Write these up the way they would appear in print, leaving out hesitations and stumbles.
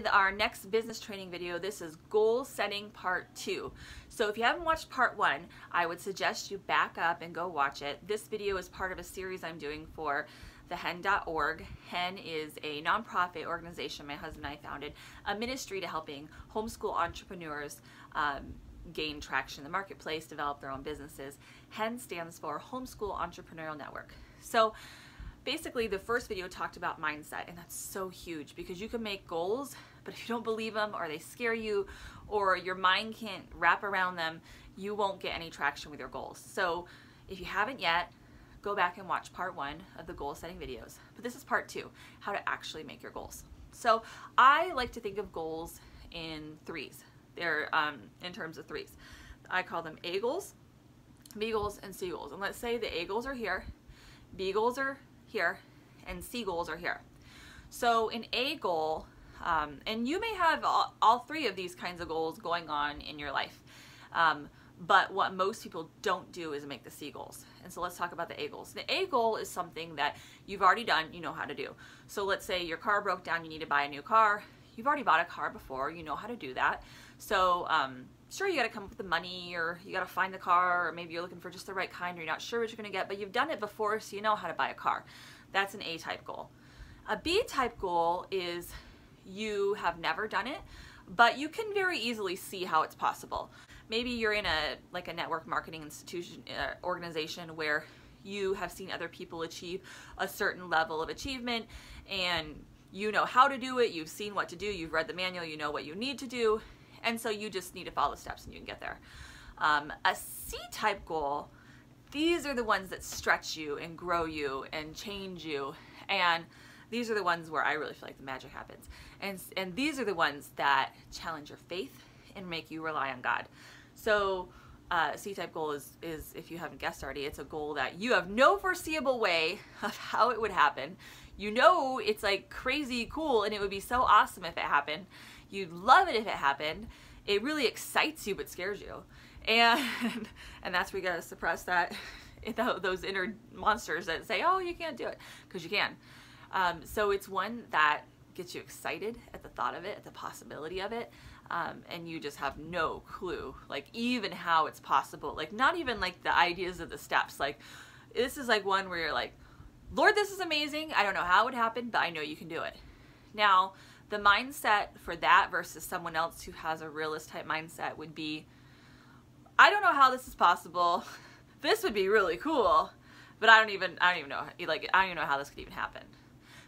with our next business training video. This is goal setting part 2. So if you haven't watched part 1, I would suggest you back up and go watch it. This video is part of a series I'm doing for the Hen.org. Hen is a nonprofit organization my husband and I founded, a ministry to helping homeschool entrepreneurs gain traction in the marketplace, develop their own businesses. Hen stands for Homeschool Entrepreneurial Network. So basically, the first video talked about mindset, and that's so huge because you can make goals, but if you don't believe them or they scare you or your mind can't wrap around them, you won't get any traction with your goals. So if you haven't yet, go back and watch part 1 of the goal setting videos. But this is part 2, how to actually make your goals. So I like to think of goals in threes. They're in terms of threes. I call them A goals, B goals, and C goals. And let's say the A goals are here, B goals are here, and C goals are here. So an A goal, and you may have all 3 of these kinds of goals going on in your life, but what most people don't do is make the C goals. And so let's talk about the A goals. The A goal is something that you've already done, you know how to do. So let's say your car broke down, you need to buy a new car. You've already bought a car before, you know how to do that. So sure, you got to come up with the money, or you got to find the car, or maybe you're looking for just the right kind, or you're not sure what you're going to get, but you've done it before, so you know how to buy a car. That's an A-type goal. A B-type goal is you have never done it, but you can very easily see how it's possible. Maybe you're in a network marketing institution, organization where you have seen other people achieve a certain level of achievement, and you know how to do it, you've seen what to do, you've read the manual, you know what you need to do, and so you just need to follow the steps and you can get there. A C-type goal, these are the ones that stretch you and grow you and change you, and these are the ones where I really feel like the magic happens. And these are the ones that challenge your faith and make you rely on God. So C-type goal is, if you haven't guessed already, it's a goal that you have no foreseeable way of how it would happen. You know it's like crazy cool and it would be so awesome if it happened. You'd love it if it happened. It really excites you but scares you. And that's where you gotta suppress that, those inner monsters that say, oh, you can't do it, because you can. So it's one that gets you excited at the thought of it, at the possibility of it, and you just have no clue, like even how it's possible, like not even like the ideas of the steps. Like this is like one where you're like, Lord, this is amazing. I don't know how it would happen, but I know you can do it. Now, the mindset for that versus someone else who has a realist type mindset would be, I don't know how this is possible. This would be really cool, but I don't even know, like, I don't even know how this could even happen.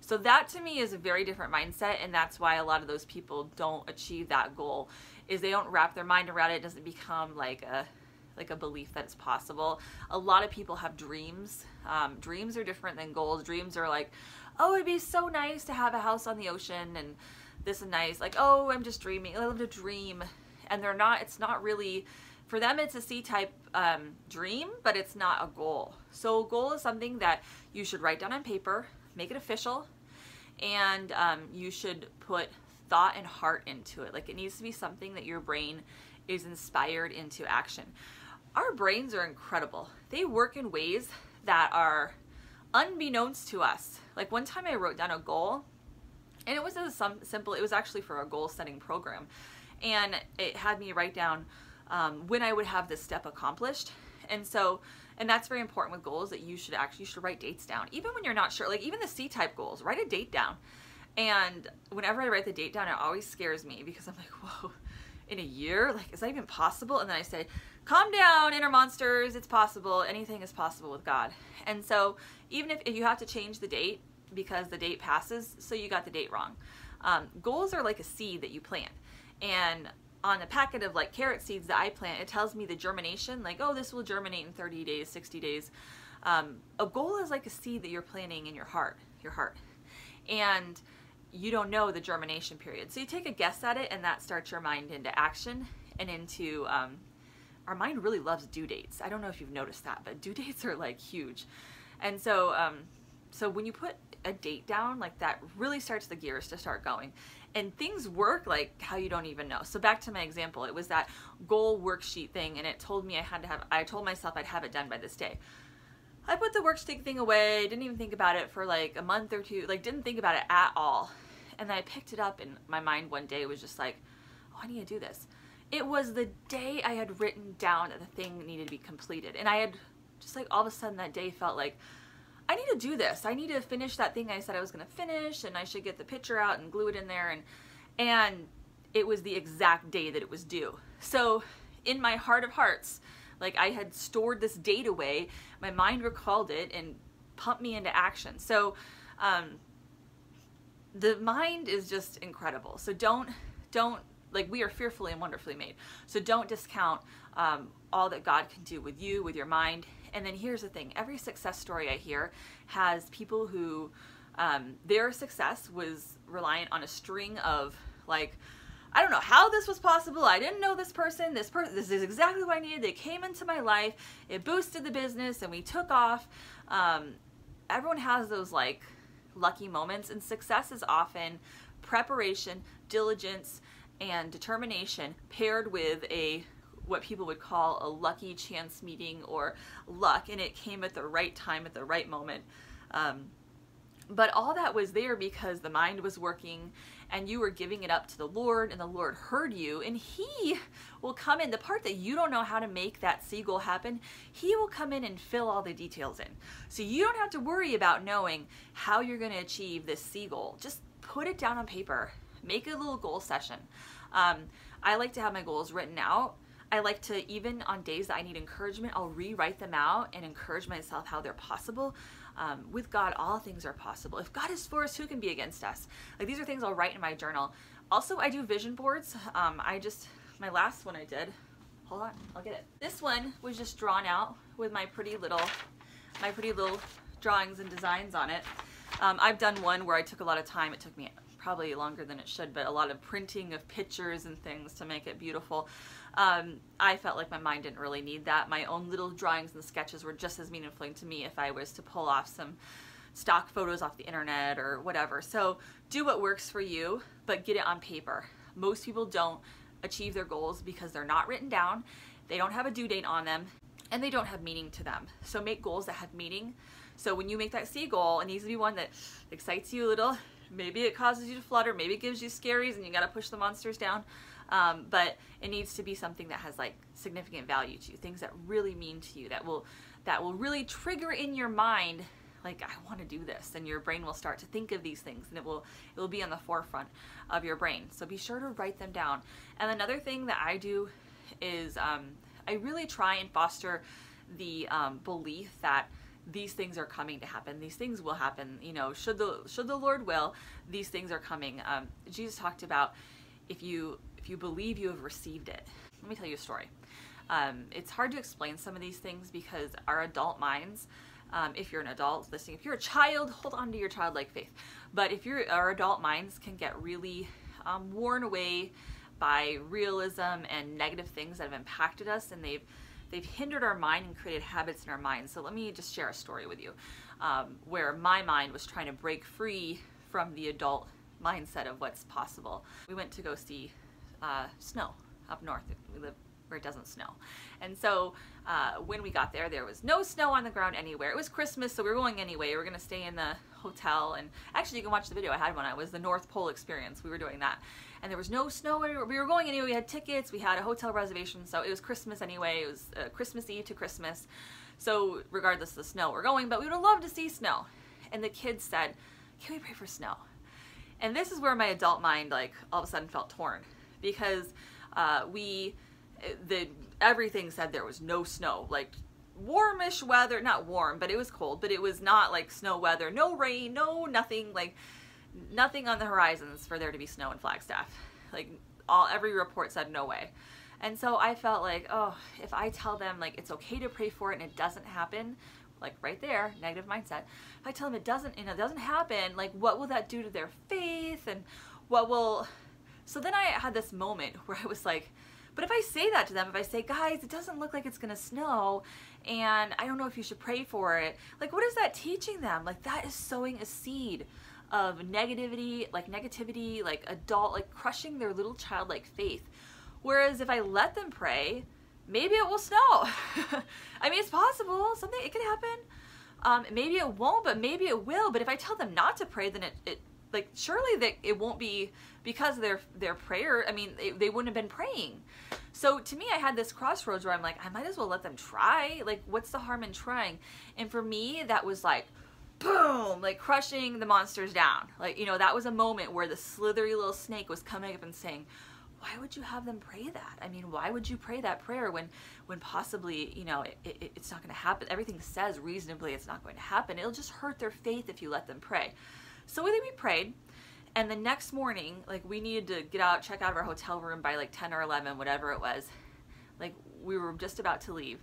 So that to me is a very different mindset, and that's why a lot of those people don't achieve that goal, is they don't wrap their mind around it. It doesn't become like a belief that it's possible. A lot of people have dreams. Dreams are different than goals. Dreams are like, oh, it'd be so nice to have a house on the ocean, and this is nice. Like, oh, I'm just dreaming. I love to dream. And they're not, it's not really, for them it's a C-type dream, but it's not a goal. So a goal is something that you should write down on paper, make it official, and you should put thought and heart into it. Like it needs to be something that your brain is inspired into action. Our brains are incredible. They work in ways that are unbeknownst to us. Like one time I wrote down a goal, and it was simple, it was actually for a goal setting program. And it had me write down when I would have this step accomplished. And that's very important with goals, that you should write dates down. Even when you're not sure, like even the C-type goals, write a date down. And whenever I write the date down, it always scares me because I'm like, whoa, in a year? Like, is that even possible? And then I say, calm down, inner monsters, it's possible. Anything is possible with God. And so even if you have to change the date because the date passes, so you got the date wrong. Goals are like a seed that you plant. And on a packet of like carrot seeds that I plant, it tells me the germination, like, oh, this will germinate in 30 days, 60 days. A goal is like a seed that you're planting in your heart. And you don't know the germination period. So you take a guess at it, and that starts your mind into action and into, our mind really loves due dates. I don't know if you've noticed that, but due dates are like huge. And so, so when you put a date down, like that really starts the gears to start going. And things work like how you don't even know. So back to my example, it was that goal worksheet thing, and it told me I told myself I'd have it done by this day. I put the worksheet thing away, didn't even think about it for like a month or two, like didn't think about it at all. And then I picked it up, and my mind one day was just like, oh, I need to do this. It was the day I had written down that the thing needed to be completed. And I had just like all of a sudden that day felt like, I need to do this. I need to finish that thing I said I was going to finish, and I should get the picture out and glue it in there. And it was the exact day that it was due. So in my heart of hearts, like I had stored this date away, my mind recalled it and pumped me into action. So the mind is just incredible. So don't, like, we are fearfully and wonderfully made. So don't discount all that God can do with you, with your mind. And then here's the thing. Every success story I hear has people who their success was reliant on a string of, like, I don't know how this was possible. I didn't know this person. This is exactly what I needed. They came into my life. It boosted the business and we took off. Everyone has those like lucky moments, and success is often preparation, diligence, and determination paired with what people would call a lucky chance meeting or luck, and it came at the right time at the right moment. But all that was there because the mind was working and you were giving it up to the Lord, and the Lord heard you, and He will come in. The part that you don't know how to make that seagull happen, He will come in and fill all the details in. So you don't have to worry about knowing how you're going to achieve this seagull. Just put it down on paper. Make a little goal session. I like to have my goals written out. I like to, even on days that I need encouragement, I'll rewrite them out and encourage myself how they're possible. With God, all things are possible. If God is for us, who can be against us? Like, these are things I'll write in my journal. Also, I do vision boards. My last one I did, hold on, I'll get it. This one was just drawn out with my pretty little drawings and designs on it. I've done one where I took a lot of time. It took me probably longer than it should, but a lot of printing of pictures and things to make it beautiful. I felt like my mind didn't really need that. My own little drawings and sketches were just as meaningful to me if I was to pull off some stock photos off the internet or whatever. So do what works for you, but get it on paper. Most people don't achieve their goals because they're not written down, they don't have a due date on them, and they don't have meaning to them. So make goals that have meaning. So when you make that seagull, it needs to be one that excites you a little. Maybe it causes you to flutter, maybe it gives you scaries and you gotta push the monsters down. But it needs to be something that has like significant value to you, things that really mean to you, that will really trigger in your mind, like, I want to do this, and your brain will start to think of these things, and it will be on the forefront of your brain. So be sure to write them down. And another thing that I do is I really try and foster the belief that these things are coming to happen. These things will happen. You know, should the Lord will, these things are coming. Jesus talked about if you believe, you have received it. Let me tell you a story. It's hard to explain some of these things because our adult minds, if you're an adult listening, if you're a child, hold on to your childlike faith. But our adult minds can get really worn away by realism and negative things that have impacted us, and they've hindered our mind and created habits in our mind. So let me just share a story with you where my mind was trying to break free from the adult mindset of what's possible. We went to go see snow up north. We live where it doesn't snow. And so when we got there, there was no snow on the ground anywhere. It was Christmas, so we were going anyway. We were going to stay in the hotel, and actually you can watch the video. I had one. It was the North Pole experience. We were doing that. And there was no snow. We were going anyway. We had tickets. We had a hotel reservation, so it was Christmas anyway. It was Christmas Eve to Christmas. So regardless of the snow, we're going, but we would have loved to see snow. And the kids said, can we pray for snow? And this is where my adult mind, like, all of a sudden felt torn, because everything said there was no snow, like warmish weather, not warm, but it was cold, but it was not like snow weather, no rain, no nothing, like nothing on the horizons for there to be snow in Flagstaff. Like every report said no way. And so I felt like, oh, if I tell them like it's okay to pray for it and it doesn't happen, like right there, negative mindset. If I tell them it doesn't happen, like what will that do to their faith, and so then I had this moment where I was like, but if I say that to them, if I say, guys, it doesn't look like it's gonna snow, and I don't know if you should pray for it, like what is that teaching them? Like that is sowing a seed of negativity, like adult, like crushing their little childlike faith. Whereas if I let them pray, maybe it will snow. I mean, it's possible, it could happen. Maybe it won't, but maybe it will. But if I tell them not to pray, then like surely that it won't be because of their prayer. I mean, they wouldn't have been praying. So to me, I had this crossroads where I'm like, I might as well let them try. Like, what's the harm in trying? And for me, that was like, boom, like crushing the monsters down. Like, you know, that was a moment where the slithery little snake was coming up and saying, why would you have them pray that? I mean, why would you pray that prayer when possibly, you know, it's not going to happen? Everything says reasonably it's not going to happen. It'll just hurt their faith if you let them pray. So we prayed, and the next morning, like, we needed to check out of our hotel room by like 10 or 11, whatever it was. Like, we were just about to leave.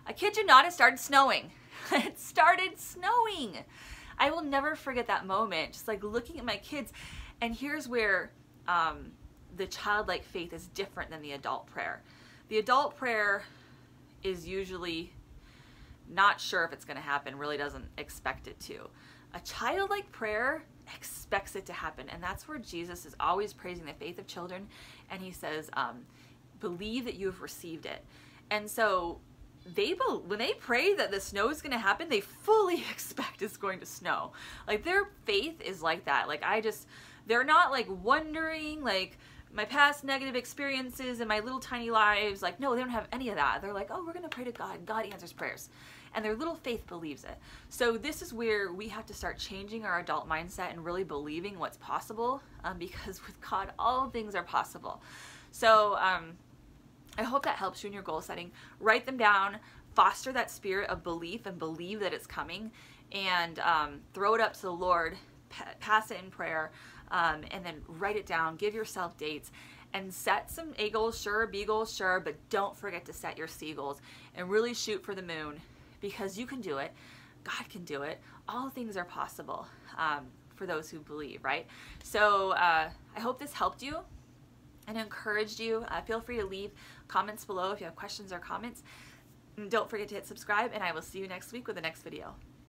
I kid you not, it started snowing. It started snowing. I will never forget that moment, just like looking at my kids. And here's where the childlike faith is different than the adult prayer. The adult prayer is usually not sure if it's going to happen, really doesn't expect it to. A childlike prayer expects it to happen, and that's where Jesus is always praising the faith of children, and he says, believe that you have received it. And so when they pray that the snow is going to happen, they fully expect it's going to snow. Like, their faith is like that. Like, they're not like wondering, like, my past negative experiences and my little tiny lives. Like, no, they don't have any of that. They're like, oh, we're going to pray to God. God answers prayers. And their little faith believes it. So this is where we have to start changing our adult mindset and really believing what's possible, because with God, all things are possible. So I hope that helps you in your goal setting. Write them down, foster that spirit of belief and believe that it's coming, and throw it up to the Lord, pass it in prayer, and then write it down, give yourself dates, and set some A goals, sure, B goals, sure, but don't forget to set your C goals and really shoot for the moon, because you can do it. God can do it. All things are possible for those who believe, right? So I hope this helped you and encouraged you. Feel free to leave comments below if you have questions or comments. And don't forget to hit subscribe, and I will see you next week with the next video.